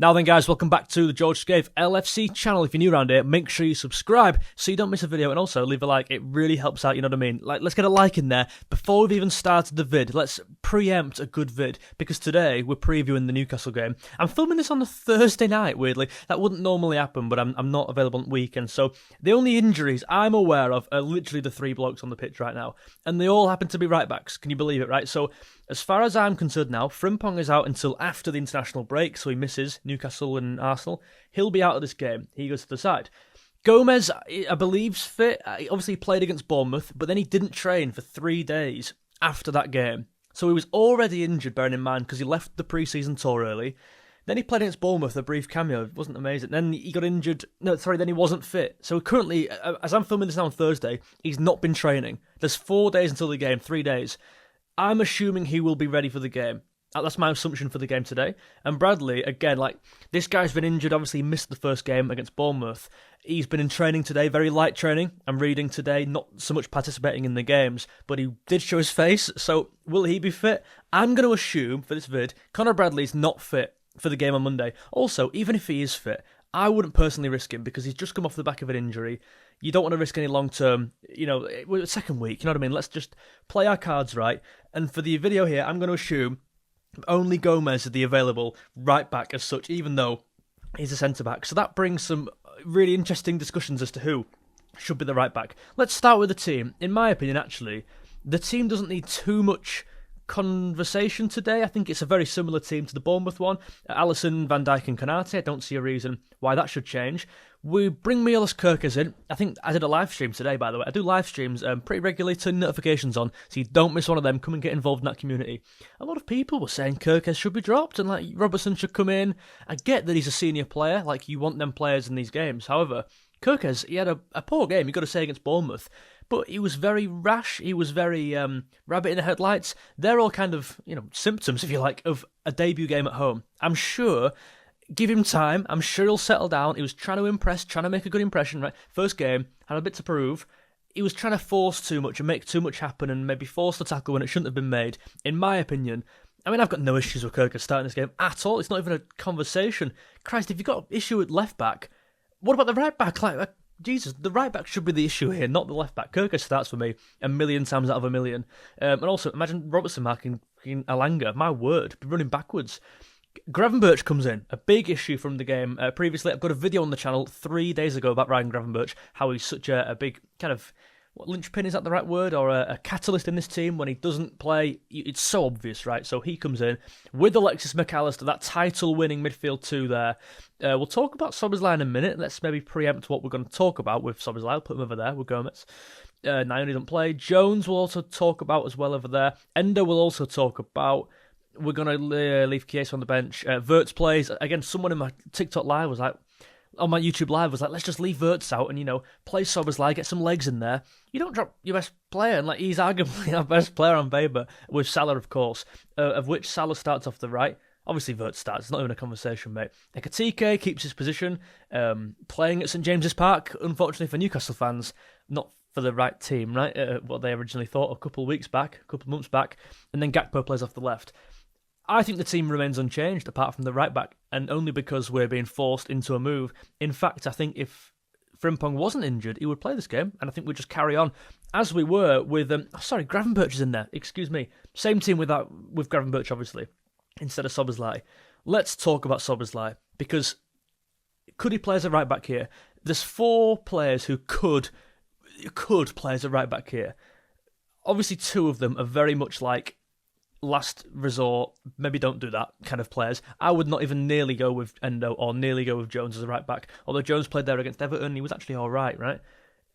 Now then, guys, welcome back to the George Scaife LFC channel. If you're new around here, make sure you subscribe so you don't miss a video, and also leave a like. It really helps out, you know what I mean? Like, let's get a like in there. Before we've even started the vid, let's preempt a good vid, because today we're previewing the Newcastle game. I'm filming this on a Thursday night, weirdly. That wouldn't normally happen, but I'm not available on weekends. So the only injuries I'm aware of are literally the three blokes on the pitch right now, and they all happen to be right-backs. Can you believe it, right? So as far as I'm concerned now, Frimpong is out until after the international break, so he misses Newcastle and Arsenal. He'll be out of this game. He goes to the side. Gomez, I believe's fit. He obviously played against Bournemouth, but then he didn't train for 3 days after that game. So he was already injured, bearing in mind, because he left the pre-season tour early. Then he played against Bournemouth, a brief cameo. It wasn't amazing. Then he got injured. Then he wasn't fit. So currently, as I'm filming this now on Thursday, he's not been training. There's 4 days until the game, 3 days. I'm assuming he will be ready for the game. That's my assumption for the game today. And Bradley, again, this guy's been injured. Obviously, he missed the first game against Bournemouth. He's been in training today, very light training. I'm reading today, not so much participating in the games, but he did show his face. So will he be fit? I'm going to assume for this vid, Conor Bradley's not fit for the game on Monday. Also, even if he is fit, I wouldn't personally risk him because he's just come off the back of an injury. You don't want to risk any long-term, second week, you know what I mean? Let's just play our cards right. And for the video here, I'm going to assume only Gomez is the available right-back as such, even though he's a centre-back. So that brings some really interesting discussions as to who should be the right-back. Let's start with the team. In my opinion, actually, the team doesn't need too much conversation today. I think it's a very similar team to the Bournemouth one. Alisson, Van Dijk and Konate. I don't see a reason why that should change. We bring Milos Kerkez in. I think I did a live stream today, by the way. I do live streams pretty regularly, turn notifications on, so you don't miss one of them. Come and get involved in that community. A lot of people were saying Kerkez should be dropped and Robertson should come in. I get that he's a senior player, you want them players in these games. However, Kerkez, he had a poor game, you've got to say, against Bournemouth. But he was very rash, he was very rabbit in the headlights. They're all kind of, symptoms, if you like, of a debut game at home. I'm sure, give him time, I'm sure he'll settle down. He was trying to impress, trying to make a good impression, right? First game, had a bit to prove. He was trying to force too much and make too much happen and maybe force the tackle when it shouldn't have been made, in my opinion. I mean, I've got no issues with Kerkez starting this game at all. It's not even a conversation. Christ, if you've got an issue with left-back, what about the right-back? Jesus, the right-back should be the issue here, not the left-back. Kerkez starts for me a million times out of a million. And also, imagine Robertson marking Alanga. My word, be running backwards. Gravenberch comes in, a big issue from the game. Previously, I've got a video on the channel 3 days ago about Ryan Gravenberch, how he's such a big kind of, linchpin, is that the right word? Or a catalyst in this team. When he doesn't play, it's so obvious, right? So he comes in with Alexis McAllister, that title-winning midfield two there. We'll talk about Szoboszlai in a minute. Let's maybe preempt what we're going to talk about with Szoboszlai. I'll put him over there with Gomez. Naoni doesn't play. Jones will also talk about as well over there. Endo will also talk about. We're going to leave Chiesa on the bench. Wirtz plays. Again, someone in my TikTok live was like, on my YouTube live was like, let's just leave Wirtz out and, play Szoboszlai, get some legs in there. You don't drop your best player, and he's arguably our best player on paper, with Salah, of course, of which Salah starts off the right. Obviously, Wirtz starts. It's not even a conversation, mate. Ekatike keeps his position, playing at St James's Park, unfortunately for Newcastle fans, not for the right team, right? What they originally thought a couple of months back, and then Gakpo plays off the left. I think the team remains unchanged, apart from the right-back, and only because we're being forced into a move. In fact, I think if Frimpong wasn't injured, he would play this game, and I think we'd just carry on as we were with... Gravenberch is in there, excuse me. Same team with Gravenberch, obviously, instead of Szoboszlai. Let's talk about Szoboszlai, because could he play as a right-back here? There's 4 players who could play as a right-back here. Obviously, 2 of them are very much last resort, maybe don't do that kind of players. I would not even nearly go with Endo or nearly go with Jones as a right back. Although Jones played there against Everton, he was actually alright, right?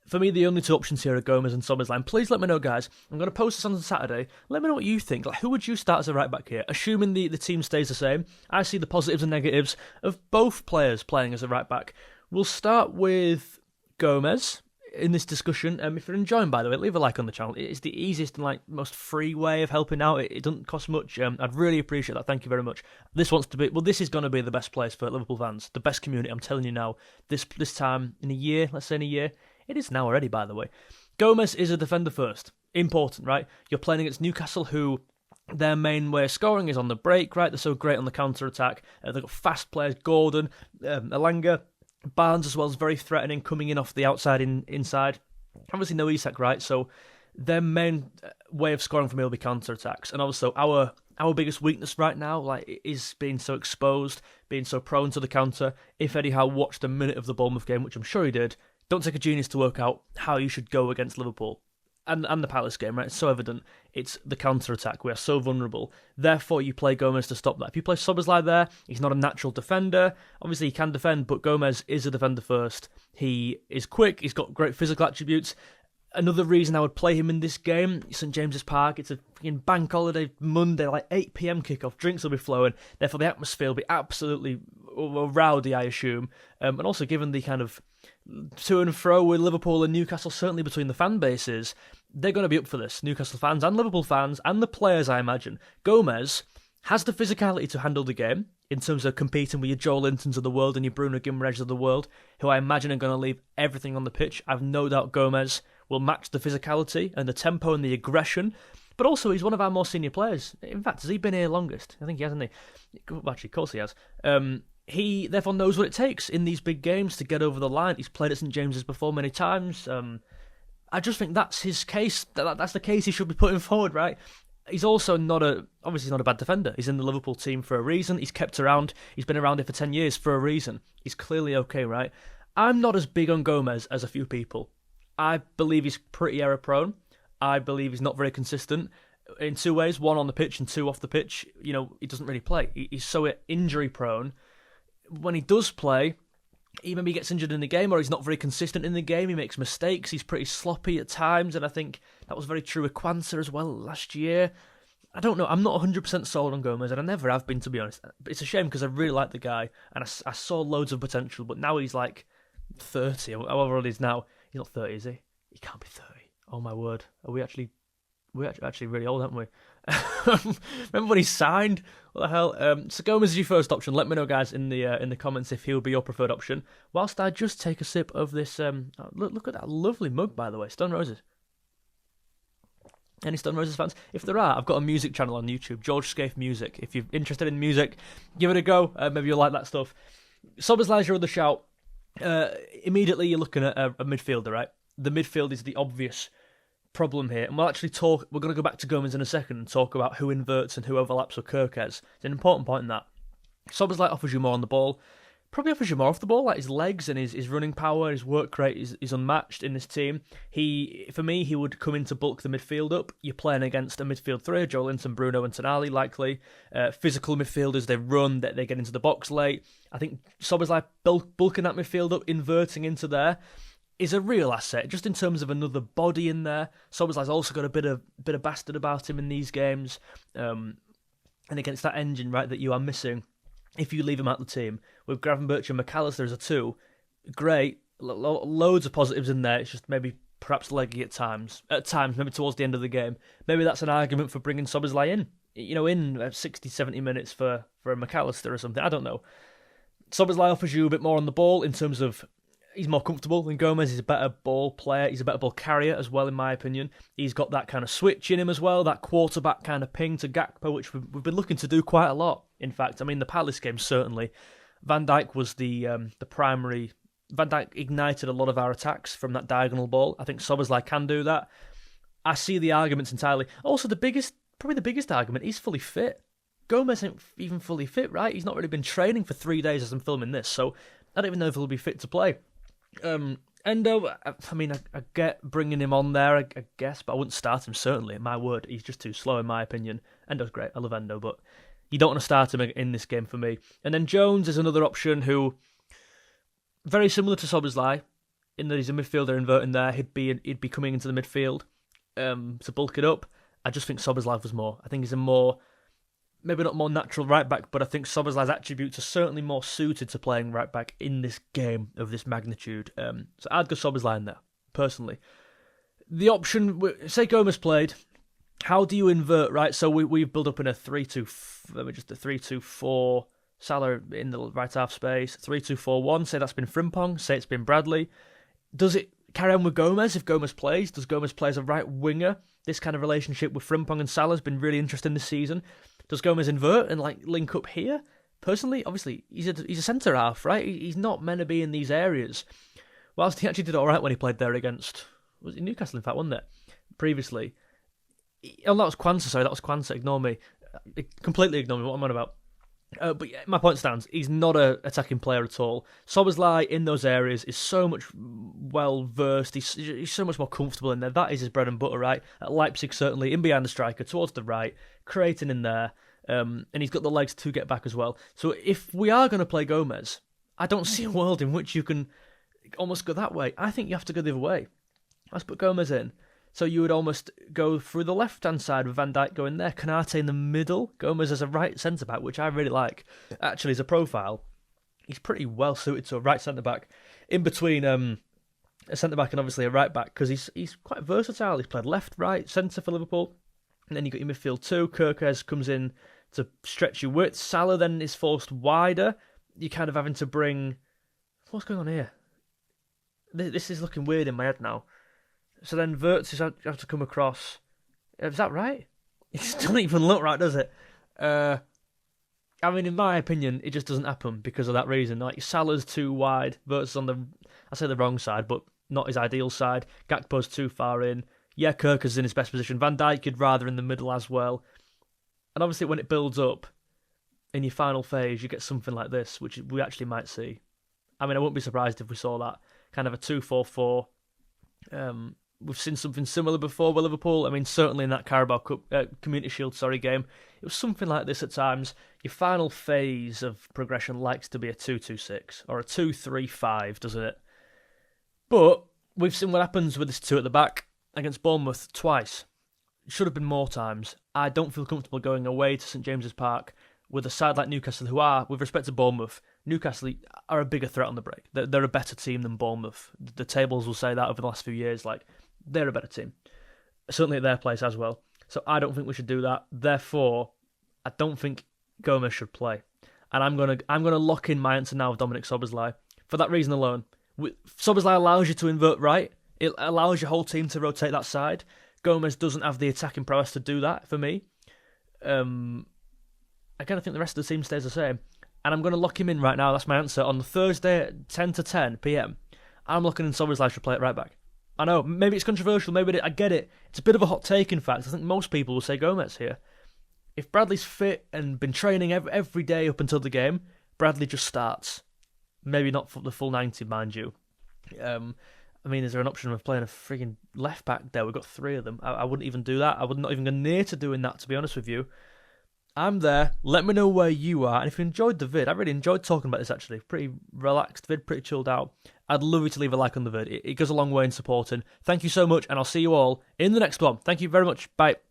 For me, the only 2 options here are Gomez and Szoboszlai. Please let me know, guys. I'm going to post this on Saturday. Let me know what you think. Who would you start as a right back here? Assuming the team stays the same, I see the positives and negatives of both players playing as a right back. We'll start with Gomez in this discussion. If you're enjoying, by the way, leave a like on the channel. It's the easiest and most free way of helping out. It doesn't cost much. I'd really appreciate that. Thank you very much. This is going to be the best place for Liverpool fans, the best community. I'm telling you now. This time in a year, let's say in a year, it is now already, by the way. Gomez is a defender first. Important, right? You're playing against Newcastle, who Their main way of scoring is on the break, right? They're so great on the counter-attack. They've got fast players, Gordon, Elanga, Barnes as well is very threatening, coming in off the outside inside. Obviously no Isak, right? So their main way of scoring for me will be counter-attacks. And also our biggest weakness right now, like, is being so exposed, being so prone to the counter. If Eddie Howe watched a minute of the Bournemouth game, which I'm sure he did, don't take a genius to work out how you should go against Liverpool. And the Palace game, right? It's so evident. It's the counter-attack. We are so vulnerable. Therefore, you play Gomez to stop that. If you play Szoboszlai there, he's not a natural defender. Obviously, he can defend, but Gomez is a defender first. He is quick. He's got great physical attributes. Another reason I would play him in this game, St James's Park. It's a freaking bank holiday Monday, like 8 p.m. kickoff. Drinks will be flowing. Therefore, the atmosphere will be absolutely rowdy, I assume. And also, given the kind of to and fro with Liverpool and Newcastle, certainly between the fan bases, they're going to be up for this. Newcastle fans and Liverpool fans and the players, I imagine. Gomez has the physicality to handle the game in terms of competing with your Joe Lintons of the world and your Bruno Guimaraes of the world, who I imagine are going to leave everything on the pitch. I've no doubt Gomez will match the physicality and the tempo and the aggression. But also, he's one of our more senior players. In fact, has he been here longest? I think he has, hasn't he? Well, actually, of course he has. He therefore knows what it takes in these big games to get over the line. He's played at St James's before many times. I just think that's his case. That's the case he should be putting forward, right? He's also obviously he's not a bad defender. He's in the Liverpool team for a reason. He's kept around. He's been around here for 10 years for a reason. He's clearly okay, right? I'm not as big on Gomez as a few people. I believe he's pretty error prone. I believe he's not very consistent in two ways. One, on the pitch, and two, off the pitch. You know, he doesn't really play. He's so injury prone. When he does play, he maybe gets injured in the game, or he's not very consistent in the game. He makes mistakes. He's pretty sloppy at times, and I think that was very true with Kwanzaa as well last year. I don't know. I'm not 100% sold on Gomez, and I never have been, to be honest. But it's a shame because I really like the guy, and I saw loads of potential, but now he's like 30, or however old he is now. He's not 30, is he? He can't be 30. Oh my word. We're actually really old, aren't we? Remember when he signed? What the hell? So Gomez is your first option. Let me know, guys, in the comments if he would be your preferred option. Whilst I just take a sip of this. Look at that lovely mug, by the way. Stone Roses. Any Stone Roses fans? If there are, I've got a music channel on YouTube, George Scaife Music. If you're interested in music, give it a go. Maybe you'll like that stuff. Szoboszlai's your other shout. Immediately, you're looking at a midfielder, right? The midfield is the obvious problem here, and we're going to go back to Gomez in a second and talk about who inverts and who overlaps with Kirkes. It's an important point in that. Szoboszlai offers you more on the ball, probably offers you more off the ball, like his legs and his running power, his work rate is unmatched in this team. For me, he would come in to bulk the midfield up. You're playing against a midfield three, Joe Linton, Bruno and Tonali, likely. Physical midfielders, they run, they get into the box late. I think Szoboszlai bulking that midfield up, inverting into there, is a real asset, just in terms of another body in there. Szoboszlai's also got a bit of bastard about him in these games, and against that engine, right, that you are missing if you leave him out the team. With Gravenberch and McAllister as a two, great, loads of positives in there. It's just maybe perhaps leggy at times, maybe towards the end of the game. Maybe that's an argument for bringing Szoboszlai in, in 60, 70 minutes for a McAllister or something. I don't know. Szoboszlai offers you a bit more on the ball in terms of he's more comfortable than Gomez. He's a better ball player. He's a better ball carrier as well, in my opinion. He's got that kind of switch in him as well, that quarterback kind of ping to Gakpo, which we've been looking to do quite a lot. In fact, I mean, the Palace game, certainly. Van Dijk was the primary. Van Dijk ignited a lot of our attacks from that diagonal ball. I think Szoboszlai can do that. I see the arguments entirely. Also, probably the biggest argument, he's fully fit. Gomez isn't even fully fit, right? He's not really been training for 3 days as I'm filming this, so I don't even know if he'll be fit to play. Endo, I mean, I get bringing him on there, I guess, but I wouldn't start him, certainly. My word, he's just too slow, in my opinion. Endo's great, I love Endo, but you don't want to start him in this game for me. And then Jones is another option who, very similar to Szoboszlai, in that he's a midfielder inverting there. He'd be coming into the midfield to bulk it up. I just think Szoboszlai was more. I think he's a more, maybe not more natural right back, but I think Szoboszlai's attributes are certainly more suited to playing right back in this game of this magnitude. So I'd go Szoboszlai in there, personally. The option, say Gomez played, how do you invert, right? So we've built up in a 3-2-4, Salah in the right half space, 3-2-4-1, say that's been Frimpong, say it's been Bradley. Does it carry on with Gomez if Gomez plays? Does Gomez play as a right winger This kind of relationship with Frimpong and Salah has been really interesting this season. Does Gomez invert and like link up here? Personally, obviously, he's a centre half, right? He's not meant to be in these areas. Whilst he actually did all right when he played there against, was it Newcastle, in fact, wasn't it? Previously. Oh, that was Kwanzaa, ignore me. Completely ignore me, what I'm on about. But yeah, my point stands. He's not an attacking player at all. Szoboszlai in those areas is so much well versed. He's so much more comfortable in there. That is his bread and butter, right? At Leipzig, certainly in behind the striker, towards the right, creating in there, and he's got the legs to get back as well. So if we are going to play Gomez, I don't see a world in which you can almost go that way. I think you have to go the other way. Let's put Gomez in. So you would almost go through the left-hand side with Van Dijk going there, Konate in the middle, Gomez as a right centre-back, which I really like. Actually, as a profile, he's pretty well suited to a right centre-back, in between a centre-back and obviously a right-back, because he's quite versatile. He's played left, right, centre for Liverpool, and then you've got your midfield too. Kirkes comes in to stretch your width. Salah then is forced wider. You're kind of having to bring... What's going on here? This is looking weird in my head now. So then Wirtz have to come across. Is that right? It doesn't even look right, does it? I mean, in my opinion, it just doesn't happen because of that reason. Like, Salah's too wide. Wirtz is on the wrong side, but not his ideal side. Gakpo's too far in. Yeah, Kirk is in his best position. Van Dijk could rather in the middle as well. And obviously when it builds up in your final phase, you get something like this, which we actually might see. I mean, I wouldn't be surprised if we saw that. Kind of a 2-4-4. We've seen something similar before with Liverpool. I mean, certainly in that Carabao Cup, Community Shield, game, it was something like this at times. Your final phase of progression likes to be a 2-2-6 or a 2-3-5, doesn't it? But we've seen what happens with this two at the back against Bournemouth twice. It should have been more times. I don't feel comfortable going away to St James's Park with a side like Newcastle, who are, with respect to Bournemouth, Newcastle are a bigger threat on the break. They're a better team than Bournemouth. The tables will say that over the last few years. Like, they're a better team. Certainly at their place as well. So I don't think we should do that. Therefore, I don't think Gomez should play. And I'm gonna lock in my answer now with Dominic Szoboszlai. For that reason alone. Szoboszlai allows you to invert right. It allows your whole team to rotate that side. Gomez doesn't have the attacking prowess to do that for me. I kind of think the rest of the team stays the same. And I'm going to lock him in right now. That's my answer. On the Thursday at 10 to 10 p.m, I'm looking in Szoboszlai should play at right back. I know, maybe it's controversial, I get it. It's a bit of a hot take, in fact. I think most people will say Gomez here. If Bradley's fit and been training every day up until the game, Bradley just starts. Maybe not for the full 90, mind you. I mean, is there an option of playing a frigging left back there? We've got three of them. I wouldn't even do that. I would not even go near to doing that, to be honest with you. I'm there. Let me know where you are. And if you enjoyed the vid, I really enjoyed talking about this actually. Pretty relaxed vid, pretty chilled out. I'd love you to leave a like on the vid. It goes a long way in supporting. Thank you so much, and I'll see you all in the next one. Thank you very much. Bye.